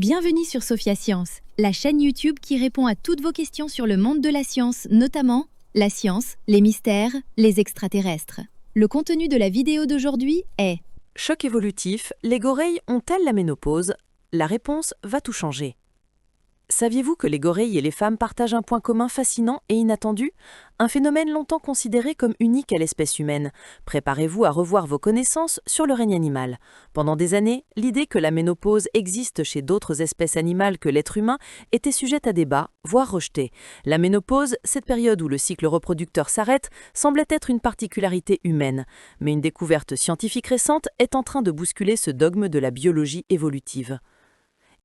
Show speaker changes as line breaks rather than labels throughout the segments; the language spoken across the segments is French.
Bienvenue sur Sophia Science, la chaîne YouTube qui répond à toutes vos questions sur le monde de la science, notamment la science, les mystères, les extraterrestres. Le contenu de la vidéo d'aujourd'hui est
Choc évolutif, les gorilles ont-elles la ménopause? La réponse va tout changer. Saviez-vous que les gorilles et les femmes partagent un point commun fascinant et inattendu? Un phénomène longtemps considéré comme unique à l'espèce humaine. Préparez-vous à revoir vos connaissances sur le règne animal. Pendant des années, l'idée que la ménopause existe chez d'autres espèces animales que l'être humain était sujette à débat, voire rejetée. La ménopause, cette période où le cycle reproducteur s'arrête, semblait être une particularité humaine. Mais une découverte scientifique récente est en train de bousculer ce dogme de la biologie évolutive.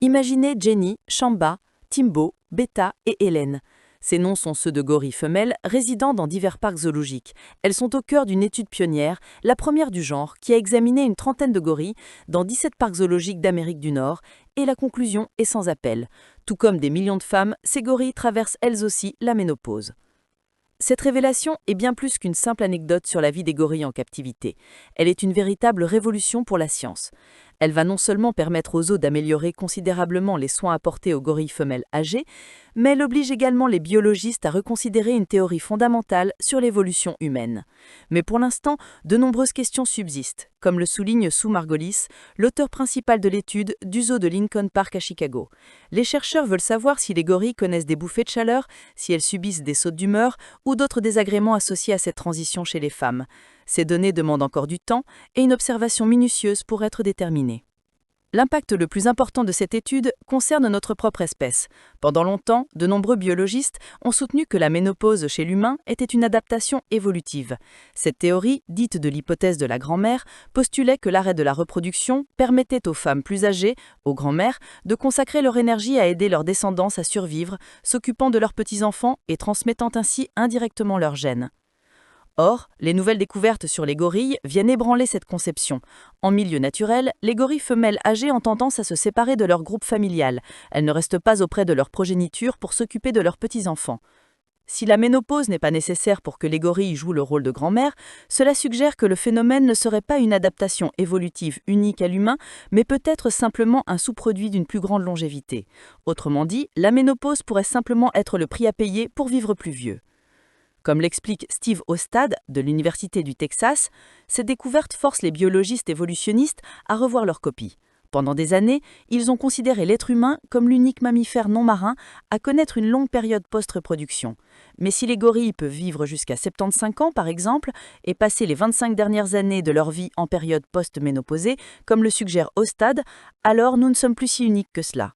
Imaginez Jenny, Shamba, Timbo, Beta et Hélène. Ces noms sont ceux de gorilles femelles résidant dans divers parcs zoologiques. Elles sont au cœur d'une étude pionnière, la première du genre, qui a examiné une trentaine de gorilles dans 17 parcs zoologiques d'Amérique du Nord, et la conclusion est sans appel. Tout comme des millions de femmes, ces gorilles traversent elles aussi la ménopause. Cette révélation est bien plus qu'une simple anecdote sur la vie des gorilles en captivité. Elle est une véritable révolution pour la science. Elle va non seulement permettre aux zoos d'améliorer considérablement les soins apportés aux gorilles femelles âgées, mais elle oblige également les biologistes à reconsidérer une théorie fondamentale sur l'évolution humaine. Mais pour l'instant, de nombreuses questions subsistent, comme le souligne Sue Margolis, l'auteur principal de l'étude du zoo de Lincoln Park à Chicago. Les chercheurs veulent savoir si les gorilles connaissent des bouffées de chaleur, si elles subissent des sautes d'humeur ou d'autres désagréments associés à cette transition chez les femmes. Ces données demandent encore du temps et une observation minutieuse pour être déterminée. L'impact le plus important de cette étude concerne notre propre espèce. Pendant longtemps, de nombreux biologistes ont soutenu que la ménopause chez l'humain était une adaptation évolutive. Cette théorie, dite de l'hypothèse de la grand-mère, postulait que l'arrêt de la reproduction permettait aux femmes plus âgées, aux grand-mères, de consacrer leur énergie à aider leur descendance à survivre, s'occupant de leurs petits-enfants et transmettant ainsi indirectement leurs gènes. Or, les nouvelles découvertes sur les gorilles viennent ébranler cette conception. En milieu naturel, les gorilles femelles âgées ont tendance à se séparer de leur groupe familial. Elles ne restent pas auprès de leur progéniture pour s'occuper de leurs petits-enfants. Si la ménopause n'est pas nécessaire pour que les gorilles jouent le rôle de grand-mère, cela suggère que le phénomène ne serait pas une adaptation évolutive unique à l'humain, mais peut-être simplement un sous-produit d'une plus grande longévité. Autrement dit, la ménopause pourrait simplement être le prix à payer pour vivre plus vieux. Comme l'explique Steve Ostad de l'Université du Texas, cette découverte force les biologistes évolutionnistes à revoir leur copie. Pendant des années, ils ont considéré l'être humain comme l'unique mammifère non marin à connaître une longue période post-reproduction. Mais si les gorilles peuvent vivre jusqu'à 75 ans par exemple, et passer les 25 dernières années de leur vie en période post-ménopausée, comme le suggère Ostad, alors nous ne sommes plus si uniques que cela.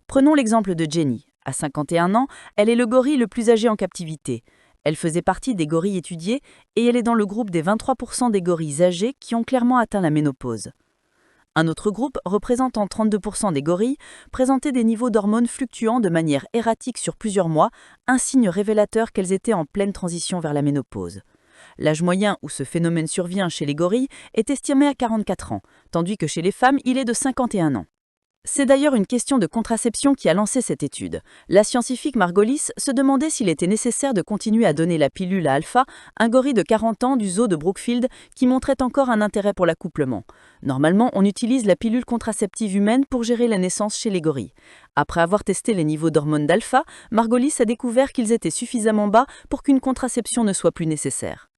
Prenons l'exemple de Jenny. À 51 ans, elle est le gorille le plus âgé en captivité. Elle faisait partie des gorilles étudiés et elle est dans le groupe des 23% des gorilles âgés qui ont clairement atteint la ménopause. Un autre groupe, représentant 32% des gorilles, présentait des niveaux d'hormones fluctuant de manière erratique sur plusieurs mois, un signe révélateur qu'elles étaient en pleine transition vers la ménopause. L'âge moyen où ce phénomène survient chez les gorilles est estimé à 44 ans, tandis que chez les femmes, il est de 51 ans. C'est d'ailleurs une question de contraception qui a lancé cette étude. La scientifique Margolis se demandait s'il était nécessaire de continuer à donner la pilule à Alpha, un gorille de 40 ans du zoo de Brookfield qui montrait encore un intérêt pour l'accouplement. Normalement, on utilise la pilule contraceptive humaine pour gérer la naissance chez les gorilles. Après avoir testé les niveaux d'hormones d'Alpha, Margolis a découvert qu'ils étaient suffisamment bas pour qu'une contraception ne soit plus nécessaire.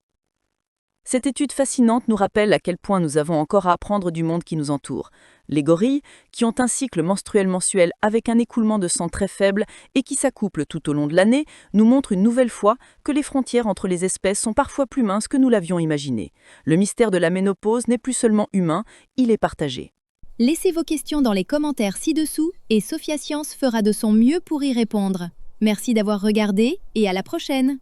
Cette étude fascinante nous rappelle à quel point nous avons encore à apprendre du monde qui nous entoure. Les gorilles, qui ont un cycle menstruel mensuel avec un écoulement de sang très faible et qui s'accouplent tout au long de l'année, nous montrent une nouvelle fois que les frontières entre les espèces sont parfois plus minces que nous l'avions imaginé. Le mystère de la ménopause n'est plus seulement humain, il est partagé.
Laissez vos questions dans les commentaires ci-dessous et Sophia Science fera de son mieux pour y répondre. Merci d'avoir regardé et à la prochaine!